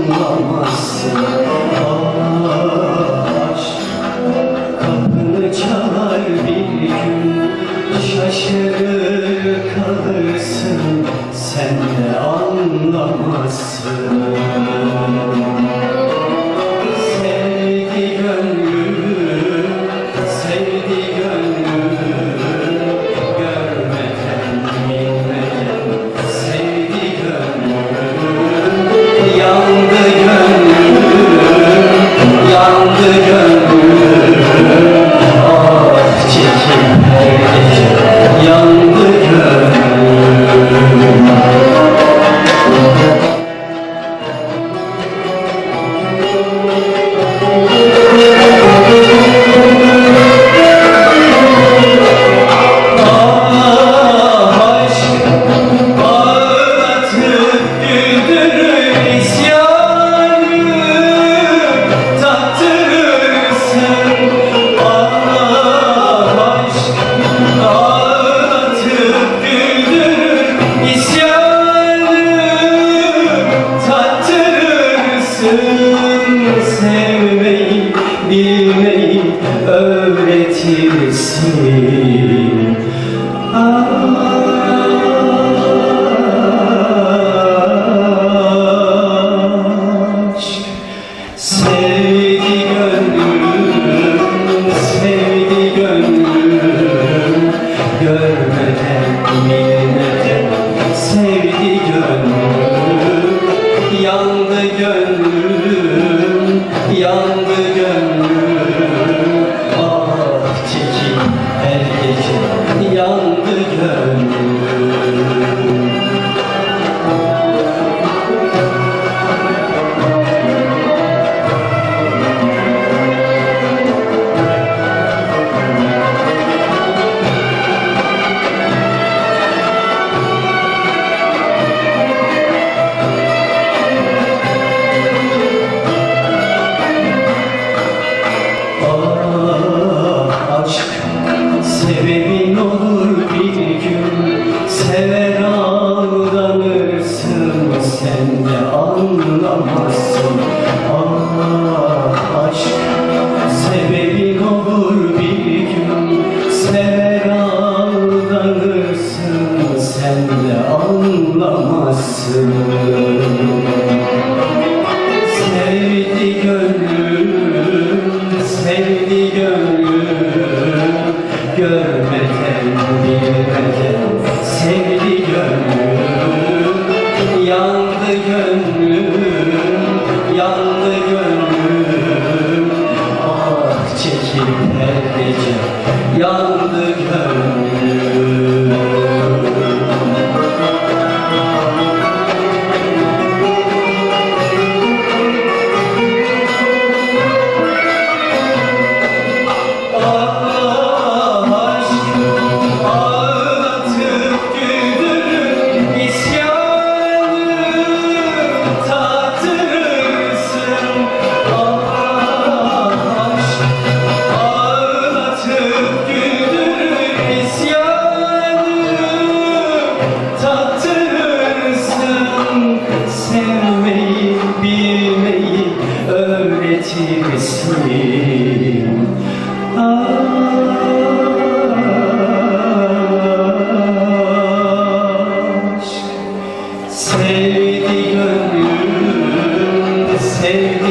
anlamazsın. Aşk kapını çalar bir gün, şaşırır kalırsın, sen de anlamazsın. Sevdi gönlüm, sevdi gönlüm, görmeden bilmeden sevdi gönlüm. Yandı gönlüm, yandı gönlüm, ah çekim her gece yandı gönlüm. Sevmeyi, bilmeyi öğretirsin. Aşk sevdi gönlüm, sevdi gönlüm, görmeden bilmeden sevdi gönlüm. Yandı gönlüm, yandı gönlüm, ah çekim her gece yandı gönlüm. Sebebin olur bir gün, sever aldanırsın, sen de anlamazsın. Ah aşk, sebebin olur bir gün, sever aldanırsın, sen de anlamazsın. Sevdi gönlüm, sevdi gönlüm, görmeden bilmeden sevdi gönlüm. Yandı gönlüm, yandı gönlüm, ah çekip her gece yandı gönlüm. Sevmeyi, bilmeyi öğretirsin. Aşk sevdi gönlüm, sevdi